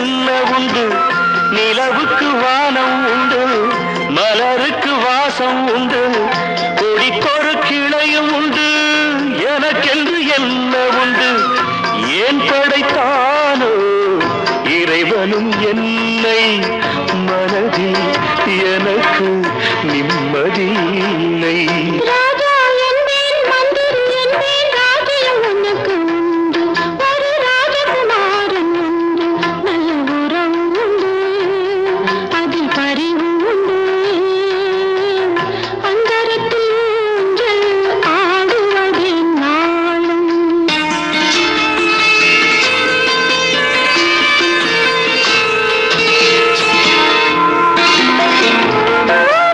என்ன உண்டு நிலவுக்கு வானம் உண்டு மலருக்கு வாசம் உண்டு கொடிக்கொரு கிளையும் உண்டு எனக்கென்று என்ன உண்டு ஏன் படைத்தானோ இறைவனும் என்னை மனதில் எனக்கு